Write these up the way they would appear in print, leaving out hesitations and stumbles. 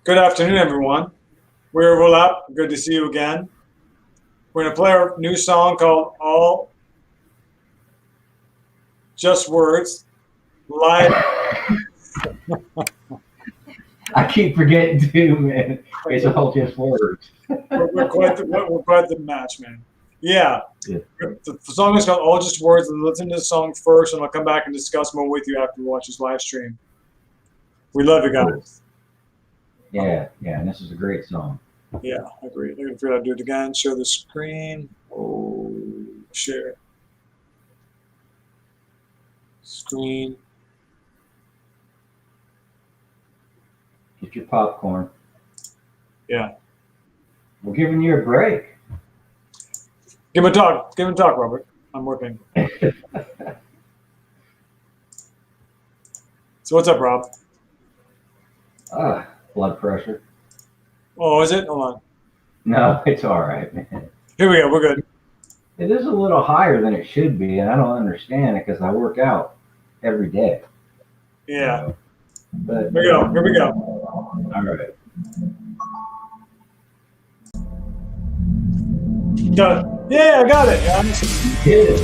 Good afternoon, everyone. We're Roll Up. Good to see you again. We're going to play our new song called All Just Words live. I keep forgetting too, man. It's all just words. We're quite the match, man. Yeah. Yeah. The song is called All Just Words. Listen to the song first, and I'll come back and discuss more with you after we watch this live stream. We love you guys. Yeah, and this is a great song. Yeah, I agree. I'm going to figure out how to do it again. Share the screen. Oh, share. Screen. Get your popcorn. Yeah. We're giving you a break. Give him a talk. Give him a talk, Robert. I'm working. So what's up, Rob? Blood pressure. Oh, is it? Hold on. No, it's all right, man. Here we go. We're good. It is a little higher than it should be, and I don't understand it because I work out every day. Yeah. But Here we go. Here we go. All right. Got it. Yeah, I got it. Yeah.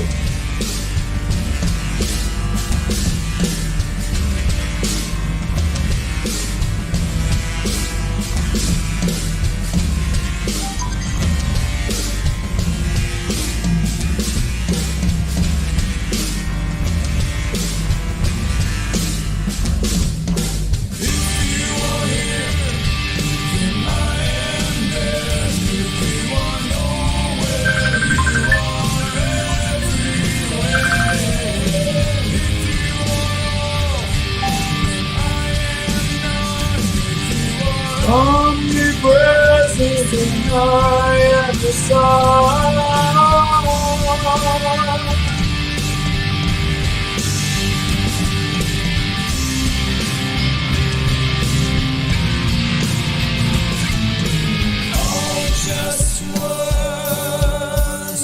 Omnipresent and high and the sun. All just words,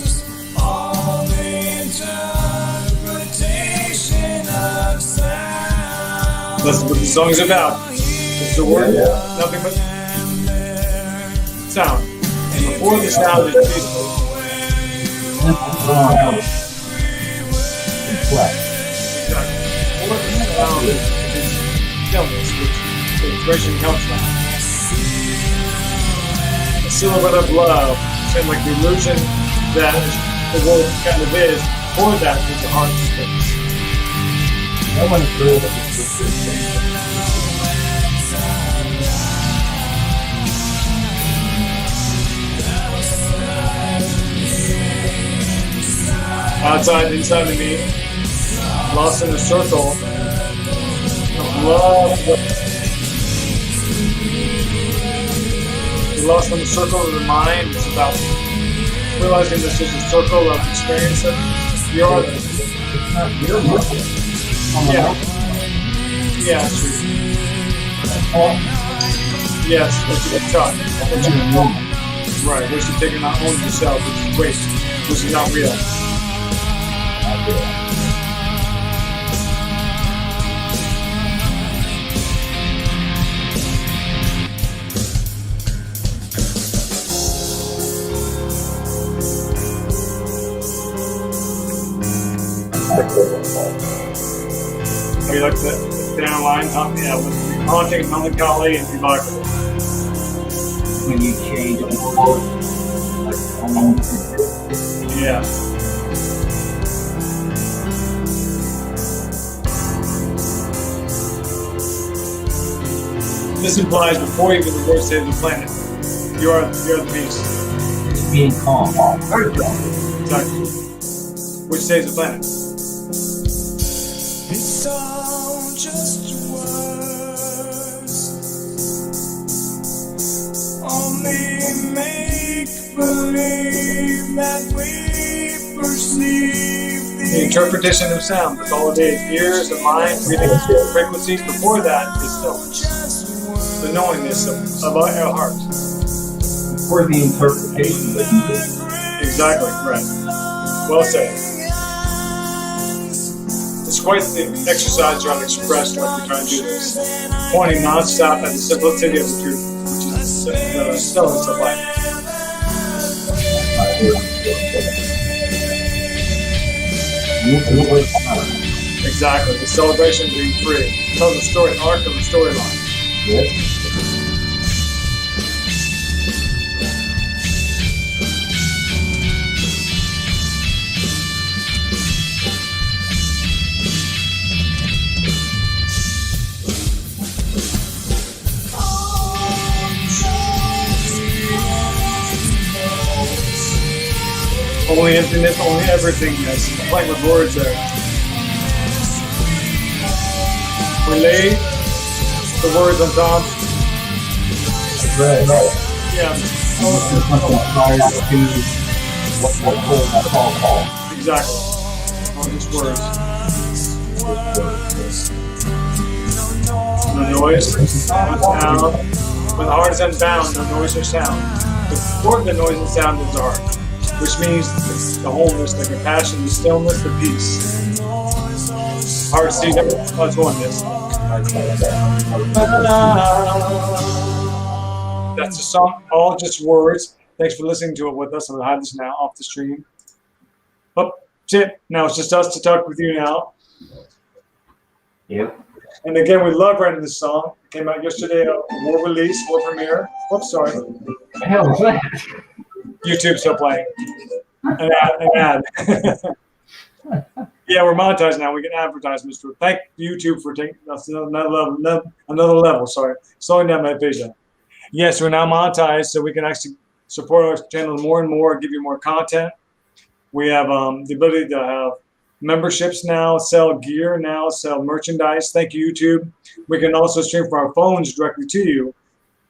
all the interpretation of sound. That's what the song is about. It's the word, nothing but sound. And before the sound is peaceful. Exactly. Before the sound is stillness, which the expression comes from. A silhouette of love, same like the illusion that the world kind of is. Before that is the heart space. I want to prove it. Outside, inside of me, lost in a circle of love. Lost in the circle of the mind. It's about realizing this is a circle of experience that you're. Yeah, it's true. Yes, what you get taught. Right, what you're taking not own yourself, which is waste, which is not real. Oh, you like the down line? Yeah, with haunting, melancholy, and evocative. When you change it, Yeah. This implies before even the word saves the planet, you're the beast. it's being calm. Exactly. Which saves the planet. It's all just words, only make believe that we perceive The interpretation of sound, that's all it is. Ears and mind, reading frequencies. Before that is stillness. The knowingness of our heart. For the interpretation that you do. Exactly, right. Well said. This quite the exercise trying to express what we're trying to do this. Pointing nonstop at the simplicity of the truth, which is the stillness of life. Exactly. The celebration of being free. It tells the story, arc of the storyline. Yes. Only emptiness, only everythingness. I'm playing with words there. We lay the words on top. Right. Yeah. Exactly. All just words. No noise, no sound. When the heart is unbound, no noise or sound. Before the noise and sound is the heart, which means the wholeness, the compassion, the stillness, the peace. Heart sees God's oneness. That's the song, all just words. Thanks for listening to it with us. I'm going to hide this now off the stream. Oh, shit. Now it's just us to talk with you now. Yep. And again, we love writing this song. It came out yesterday, war release, war premiere. Whoops, sorry. What the hell was that? YouTube's still playing. An ad. Yeah, we're monetized now. We can advertise, Mr. Thank YouTube for taking that's another level. Sorry, slowing down my vision. Yes, we're now monetized, so we can actually support our channel more and more, give you more content. We have the ability to have memberships now, sell gear now, sell merchandise. Thank you, YouTube. We can also stream from our phones directly to you.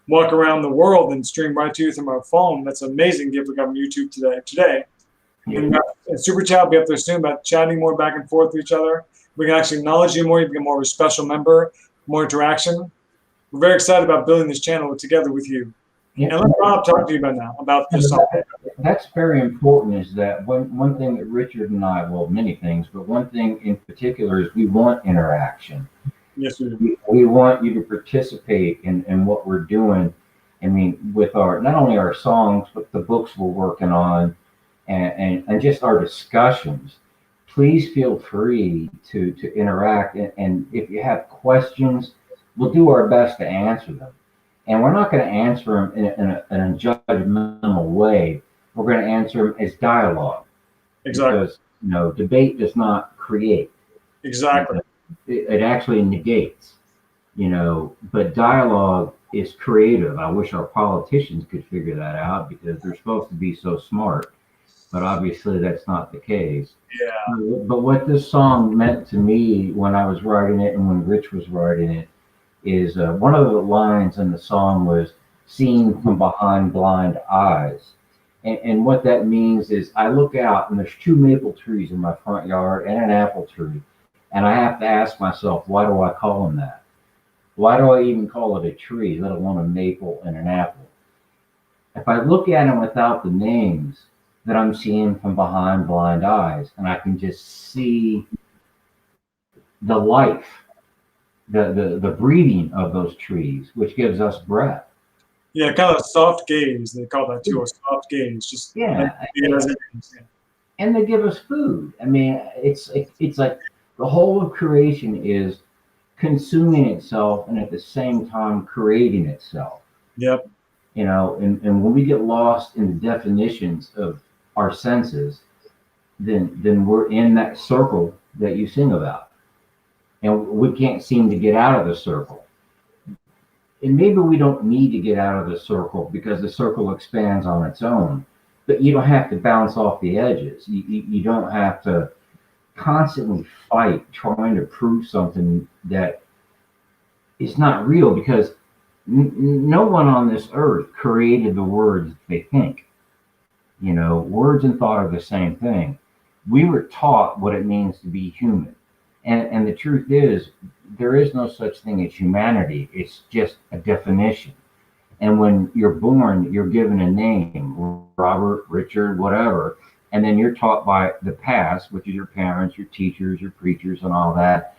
Walk around the world and stream right to you from our phone. That's an amazing gift we got from YouTube today. And Super Chat will be up there soon about chatting more back and forth with each other. We can actually acknowledge you more. You become more of a special member, more interaction. We're very excited about building this channel together with you. Yeah. And let Rob talk to you about this song. That's very important, is that one thing that Richard and I, well, many things, but one thing in particular is we want interaction. Yes, we do. We want you to participate in what we're doing. I mean, with not only our songs, but the books we're working on, and just our discussions. Please feel free to interact. And if you have questions, we'll do our best to answer them. And we're not going to answer them in a judgmental way. We're going to answer them as dialogue. Exactly. Because, debate does not create. Exactly. It actually negates, but dialogue is creative. I wish our politicians could figure that out, because they're supposed to be so smart. But obviously that's not the case. Yeah. But what this song meant to me when I was writing it and when Rich was writing it is one of the lines in the song was "seen from behind blind eyes." And what that means is I look out and there's 2 maple trees in my front yard and an apple tree. And I have to ask myself, why do I call them that? Why do I even call it a tree, let alone a maple and an apple? If I look at them without the names, that I'm seeing from behind blind eyes, and I can just see the life, the breathing of those trees, which gives us breath. Yeah, kind of a soft gaze. They call that too, a soft gaze. Just and they give us food. I mean, it's like the whole of creation is consuming itself and at the same time creating itself. Yep. And when we get lost in the definitions of our senses, then we're in that circle that you sing about, and we can't seem to get out of the circle. And maybe we don't need to get out of the circle, because the circle expands on its own. But you don't have to bounce off the edges. You don't have to constantly fight trying to prove something that is not real, because no one on this earth created the words they think. Words and thought are the same thing. We were taught what it means to be human. And the truth is, there is no such thing as humanity. It's just a definition. And when you're born, you're given a name, Robert, Richard, whatever. and then you're taught by the past, which is your parents, your teachers, your preachers, and all that,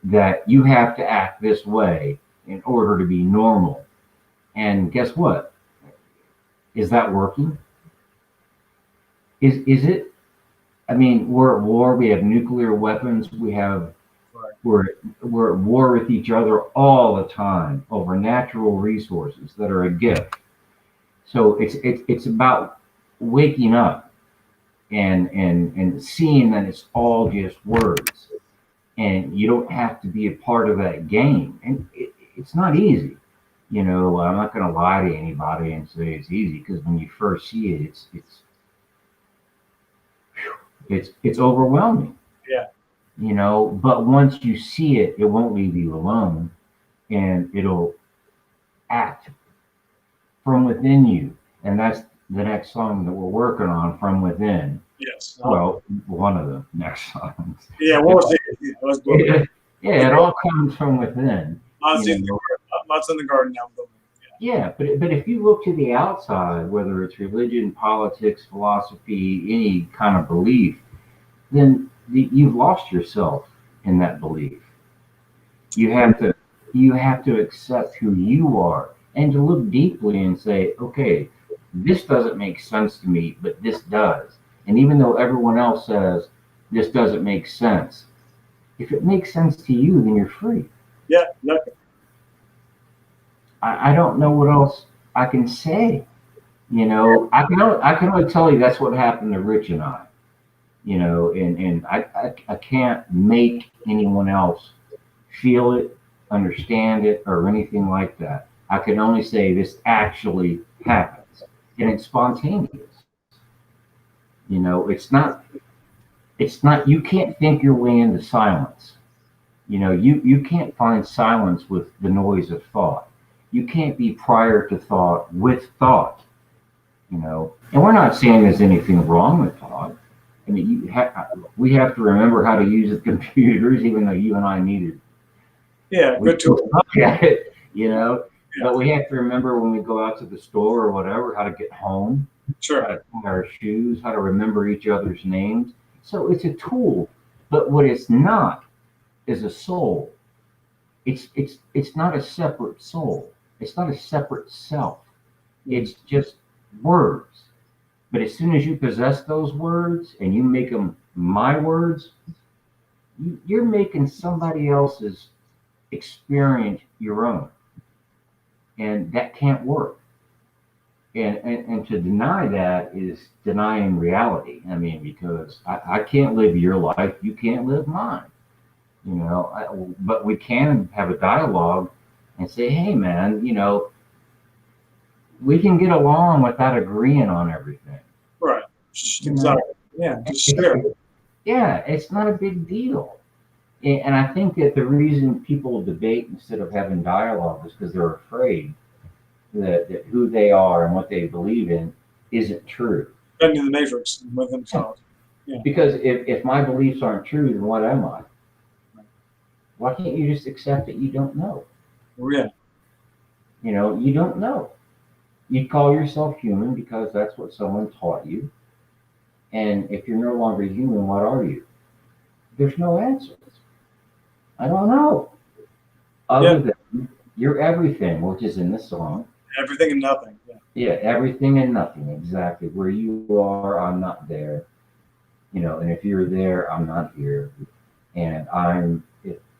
that you have to act this way in order to be normal. And guess what? Is that working? Is it? I mean, we're at war. We have nuclear weapons. We're at war with each other all the time over natural resources that are a gift. So it's about waking up and seeing that it's all just words, and you don't have to be a part of that game. And it's not easy. You know, I'm not going to lie to anybody and say it's easy, because when you first see it, it's overwhelming. Yeah. You know, but once you see it, it won't leave you alone, and it'll act from within you. And that's the next song that we're working on, From Within. Yes. Well, one of the next songs. Yeah, we'll see. Yeah, it all comes from within. Lots in the garden now. Yeah, but if you look to the outside, whether it's religion, politics, philosophy, any kind of belief, then you've lost yourself in that belief. You have to accept who you are, and to look deeply and say, okay, this doesn't make sense to me, but this does. And even though everyone else says this doesn't make sense, if it makes sense to you, then you're free. Yeah. I don't know what else I can say. You know, I can only tell you that's what happened to Rich and I. You know, and I can't make anyone else feel it, understand it, or anything like that. I can only say this actually happens, and it's spontaneous. You know, it's not, you can't think your way into silence. You know, you can't find silence with the noise of thought. You can't be prior to thought with thought. You know, and we're not saying there's anything wrong with thought. I mean, we have to remember how to use the computers, even though you and I needed. Yeah, good tool. You know, but we have to remember when we go out to the store or whatever, how to get home. Sure. How to tie our shoes, how to remember each other's names. So it's a tool, but what it's not is a soul. It's not a separate soul. It's not a separate self. It's just words. But as soon as you possess those words and you make them my words, you're making somebody else's experience your own. And that can't work. And to deny that is denying reality. I mean, because I can't live your life, you can't live mine. You know, but we can have a dialogue and say, hey, man, you know, we can get along without agreeing on everything. Right. Exactly. Yeah. Just share. Yeah, it's not a big deal. And I think that the reason people debate instead of having dialogue is because they're afraid that who they are and what they believe in isn't true. Into the matrix with themselves. Yeah. Because if my beliefs aren't true, then what am I? Why can't you just accept that you don't know? Yeah. You know, you don't know. You call yourself human because that's what someone taught you. And if you're no longer human, what are you? There's no answers. I don't know. Other than you're everything, which is in the song. Everything and nothing. Yeah. Yeah, everything and nothing, exactly. Where you are, I'm not there. You know, and if you're there, I'm not here. And I'm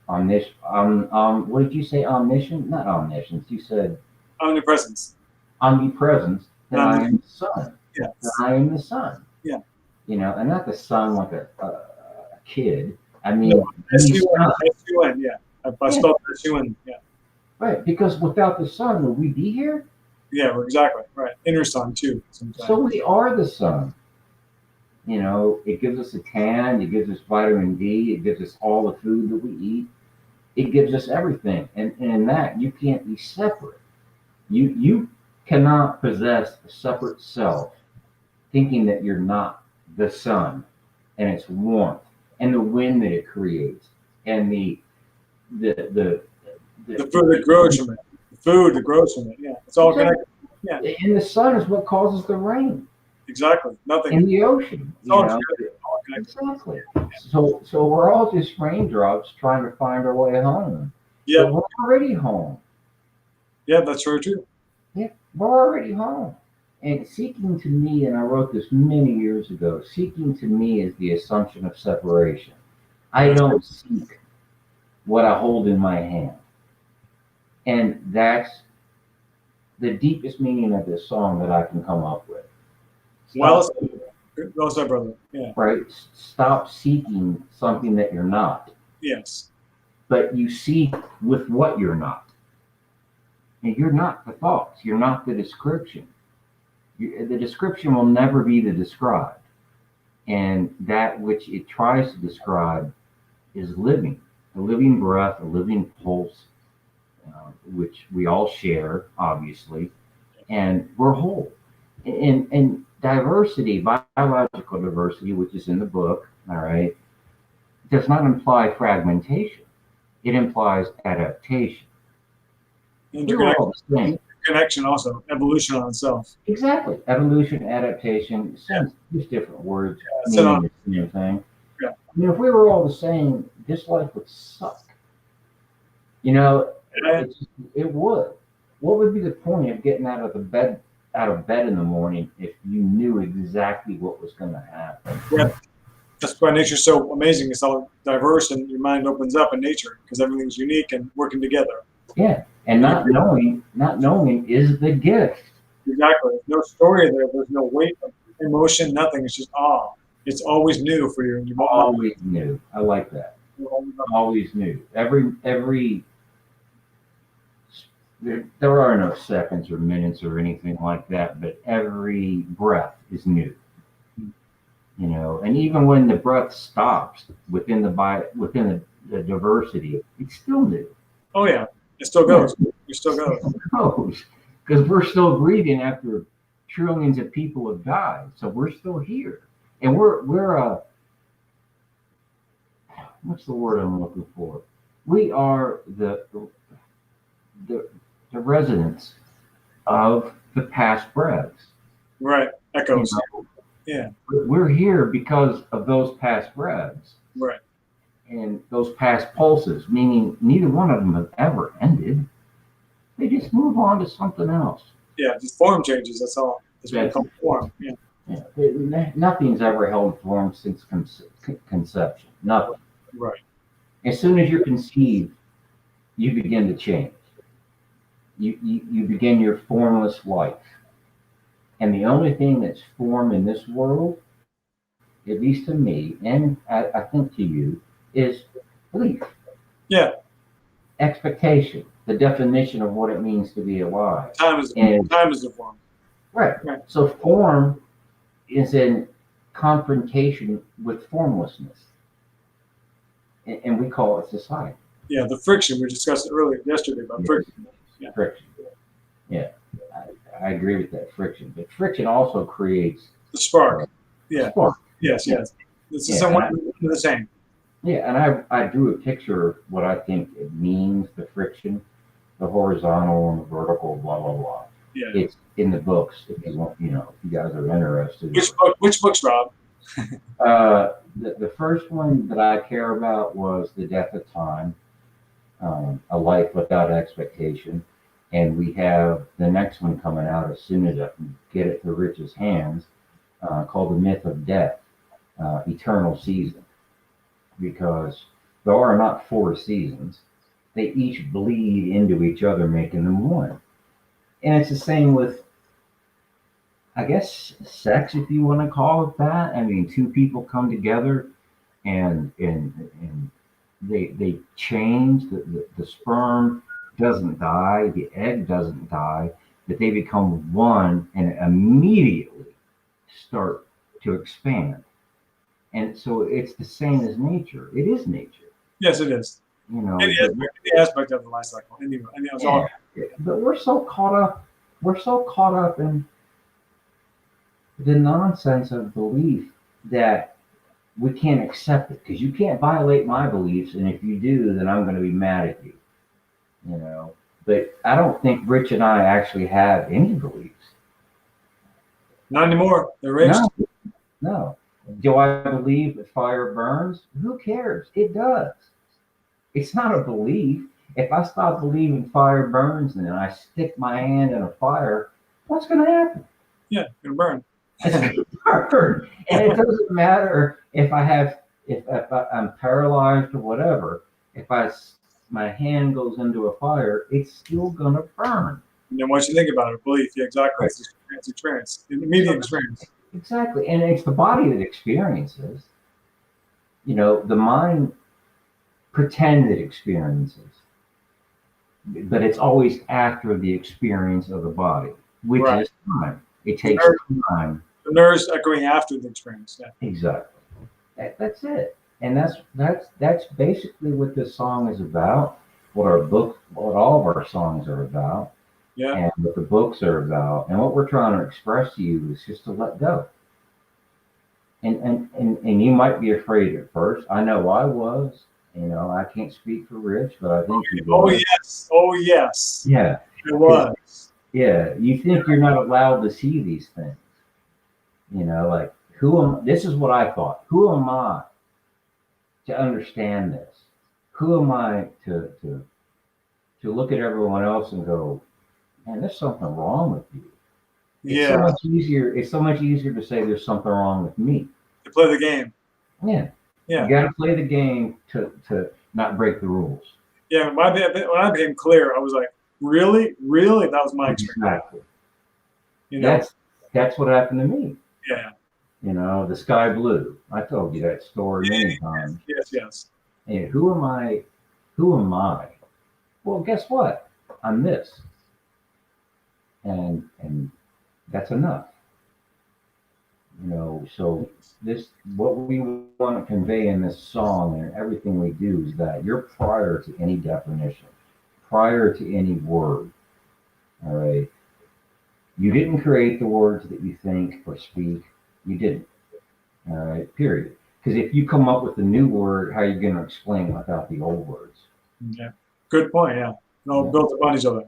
omniscient. What did you say? Omniscient? Not omniscience. You said omnipresence. Omnipresence. Then I am the sun. Yes. Then I am the sun. Yeah. You know, and not the sun like a kid. I mean, no, S-U-N, yeah. I spelled S-U-N, yeah. Right, because without the sun, would we be here? Yeah, exactly. Right. Inner sun too. Sometimes. So we are the sun. You know, it gives us a tan, it gives us vitamin D, it gives us all the food that we eat. It gives us everything. And in that, you can't be separate. You cannot possess a separate self thinking that you're not the sun and its warmth and the wind that it creates and the food that grows from it. The food that grows from it. Yeah. It's all connected. Yeah. And the sun is what causes the rain. Exactly. Nothing. in the ocean. It's all know? all connected. Exactly. So we're all just raindrops trying to find our way home. Yeah. But we're already home. Yeah, that's very true. Yeah, we're already home. And seeking to me, and I wrote this many years ago, seeking to me is the assumption of separation. I That's don't seek what I hold in my hand. And that's the deepest meaning of this song that I can come up with. well Stop, said. Well said, brother. Yeah. right? Stop seeking something that you're not, Yes. but you seek with what you're not. And you're not the thoughts, you're not the description. The description will never be the described. And that which it tries to describe is living, a living breath, a living pulse, which we all share, obviously, and we're whole. And diversity, biological diversity, which is in the book, all right, does not imply fragmentation. It implies adaptation. We're all the same. Connection also, evolution on itself. Exactly. Evolution, adaptation, just different words So, meaning the same thing. Yeah. I mean, if we were all the same, this life would suck. You know, it would. What would be the point of getting out of bed in the morning if you knew exactly what was going to happen? Yeah. That's why nature's so amazing. It's all diverse, and your mind opens up in nature because everything's unique and working together. Yeah. And not knowing is the gift. Exactly. There's no story there. There's no weight of emotion, nothing. It's just awe. It's always new for you. And you Always new. I like that. Always new. There are no seconds or minutes or anything like that, but every breath is new. You know, and even when the breath stops within the diversity, it's still new. Oh yeah, it still goes. It still goes. Because we're still breathing after trillions of people have died, so we're still here, and we're what's the word I'm looking for? We are the residents of the past breaths. Right. Echoes. You know, yeah. We're here because of those past breaths. Right. And those past pulses, meaning neither one of them have ever ended. They just move on to something else. Yeah, just form changes. That's all. That's what we call form. Yeah. Yeah. Nothing's ever held form since conception. Nothing. Right. As soon as you're conceived, you begin to change. You begin your formless life. And the only thing that's form in this world, at least to me, and I think to you, is belief. Yeah. Expectation, the definition of what it means to be alive. Time is the form. Right. So form is in confrontation with formlessness. And we call it society. Yeah, the friction. We discussed it earlier yesterday about friction. Yeah. Friction. Yeah. I agree with that, friction. But friction also creates the spark. Yeah. Spark. Yes. This is somewhat the same. Yeah, and I drew a picture of what I think it means, the friction, the horizontal and the vertical, blah, blah, blah. Yeah. It's in the books if you want, if you guys are interested. Which books, Rob? The first one that I care about was The Death of Time, A Life Without Expectation. And we have the next one coming out as soon as I can get it to Rich's hands, called The Myth of Death, Eternal Season. Because there are not 4 seasons. They each bleed into each other, making them one. And it's the same with, I guess, sex, if you want to call it that. I mean, 2 people come together and they change. The sperm doesn't die, the egg doesn't die, but they become one and immediately start to expand. And so it's the same as nature. It is nature. Yes, it is. You know, any aspect of the life cycle. But we're so caught up in the nonsense of belief that we can't accept it, because you can't violate my beliefs, and if you do, then I'm going to be mad at you. You know, but I don't think Rich and I actually have any beliefs. Not anymore. They're erased. No, no. Do I believe that fire burns? Who cares? It does. It's not a belief. If I stop believing fire burns and then I stick my hand in a fire, what's going to happen? Yeah, gonna burn. It's going to burn. And it doesn't matter if I'm paralyzed or whatever. If my hand goes into a fire, it's still going to burn. And then once you think about it, belief, yeah, exactly. It's experience, immediate experience. Exactly. And it's the body that experiences. The mind pretends it experiences, but it's always after the experience of the body, which Right. is time. It takes time. The nerves echoing after the experience. Yeah. Exactly. That's it. And that's basically what this song is about. What all of our songs are about. Yeah. And what the books are about, and what we're trying to express to you is just to let go. And you might be afraid at first. I know I was. I can't speak for Rich, but I think he was. Oh yes. Oh yes. Yeah. It was. Yeah. You think you're not allowed to see these things. Like this is what I thought. Who am I to understand this? Who am I to look at everyone else and go, man, there's something wrong with you. It's so much easier. It's so much easier to say there's something wrong with me. To play the game. Yeah. Yeah. You got to play the game to not break the rules. Yeah. When I became clear, I was like, really? That was my experience. Exactly. That's what happened to me. Yeah. The sky blue. I told you that story many times. Yes. And who am I? Who am I? Well, guess what? I'm this. And that's enough. So what we want to convey in this song and everything we do is that you're prior to any definition, prior to any word. All right. You didn't create the words that you think or speak. You didn't. All right. Period. Because if you come up with a new word, how are you going to explain without the old words? Yeah. Good point. Yeah. Built upon each other.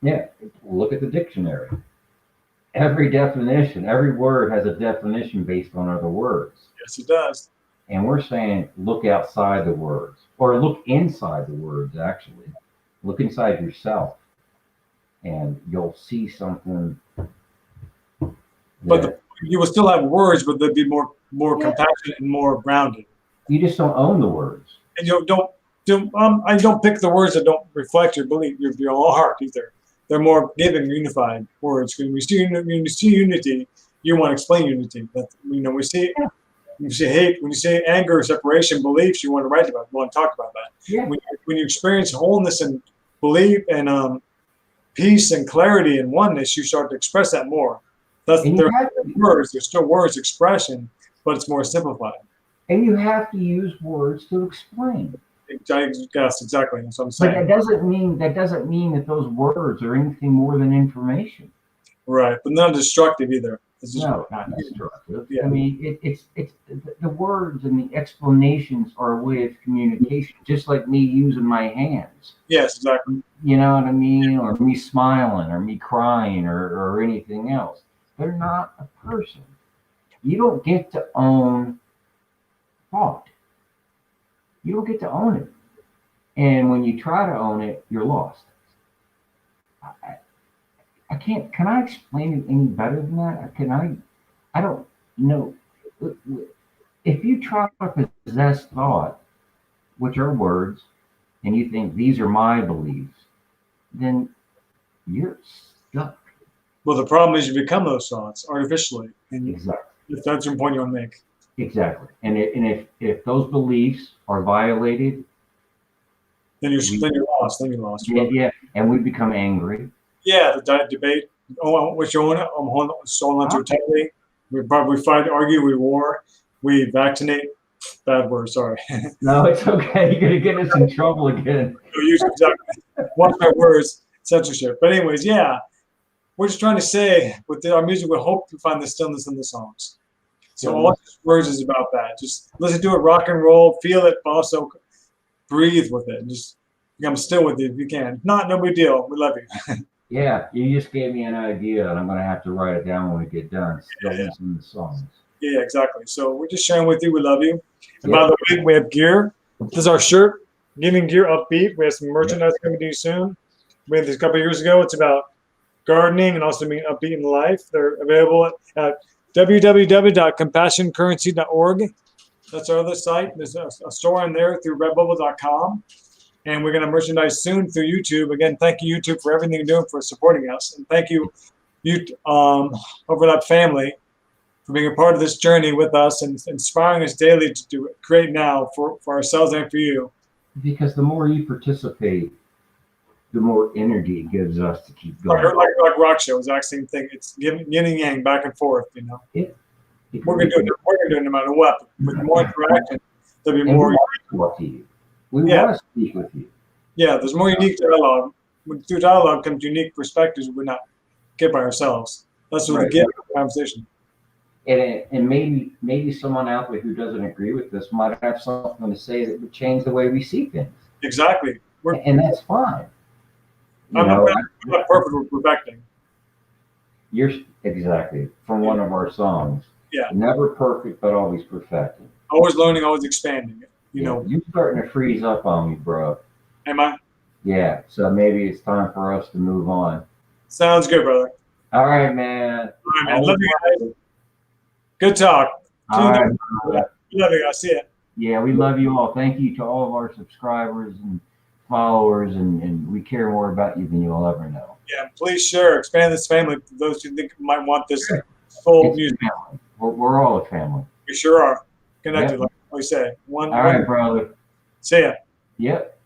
Yeah. Look at the dictionary. Every definition, every word has a definition based on other words. Yes, it does. And we're saying look outside the words, or look inside the words, actually. Look inside yourself, and you'll see something. But you will still have words, but they'll be more compassionate and more grounded. You just don't own the words. And you don't I don't pick the words that don't reflect your belief, your own heart either. They're more giving, unified words. When you see unity, you want to explain unity. But we see hate, when you say anger, separation, beliefs, you want to write about. You want to talk about that. Yeah. When you experience wholeness and belief and peace and clarity and oneness, you start to express that more. Words. There's still words, expression, but it's more simplified. And you have to use words to explain. Yes, exactly. That's what I'm saying. But that doesn't mean that those words are anything more than information. Right, but not destructive either. No, not destructive. Yeah. I mean, it's the words and the explanations are a way of communication, just like me using my hands. Yes, exactly. You know what I mean? Or me smiling, or me crying, or anything else. They're not a person. You don't get to own thought. You don't get to own it. And when you try to own it, you're lost. I can't, can I explain it any better than that? I don't know. If you try to possess thought, which are words, and you think these are my beliefs, then you're stuck. Well, the problem is you become those thoughts artificially. And Exactly. if that's your point you want to make. Exactly. And if those beliefs are violated, then you're lost. Then you're lost. Yeah, and we become angry. Yeah, the debate. Oh, which you own it? I'm holding on to it tightly. We probably fight, argue, we war, we vaccinate. Bad word, sorry. No, it's okay. You're gonna get us in trouble again. Exactly. Watch my words, censorship. But anyways, yeah, we're just trying to say with our music, we hope you find the stillness in the songs. So all these words is about that. Just listen to it, rock and roll, feel it, but also breathe with it. And just become still with it if you can. If not, no big deal. We love you. Yeah, you just gave me an idea, and I'm gonna have to write it down when we get done. Stillness in the songs. Yeah, exactly. So we're just sharing with you. We love you. And by Yep. the way, we have gear. This is our shirt, Giving Gear Upbeat. We have some merchandise coming to you soon. We had this a couple of years ago. It's about gardening and also being upbeat in life. They're available at www.compassioncurrency.org. That's our other site. There's a store in there through redbubble.com. And we're going to merchandise soon through YouTube. Again, thank you, YouTube, for everything you're doing for supporting us. And thank you, Overlap family, for being a part of this journey with us and inspiring us daily to do it, create now for ourselves and for you. Because the more you participate, the more energy it gives us to keep going. Like rock show, exact same thing. It's yin and yang, back and forth. You know, We're gonna do it. We're gonna do it no matter what. With more interaction, there'll be more. We want to talk to you. We want to speak with you. Yeah, there's more unique dialogue. Through dialogue comes unique perspectives we're not get by ourselves. That's what the gift of the conversation. And maybe someone out there who doesn't agree with this might have something to say that would change the way we see things. Exactly. And that's fine. I'm not perfect with perfecting. You're exactly from one of our songs. Yeah. Never perfect, but always perfecting. Always learning, always expanding. You know. You're starting to freeze up on me, bro. Am I? Yeah. So maybe it's time for us to move on. Sounds good, brother. All right, man. All right, man. Love you guys. Good talk. All right. Love you guys. See ya. Yeah, we love you all. Thank you to all of our subscribers and followers, and we care more about you than you'll ever know. Yeah, please share, expand this family to those who think might want this full music. Family. We're all a family. We sure are connected, like we say. All right, brother. See ya. Yep.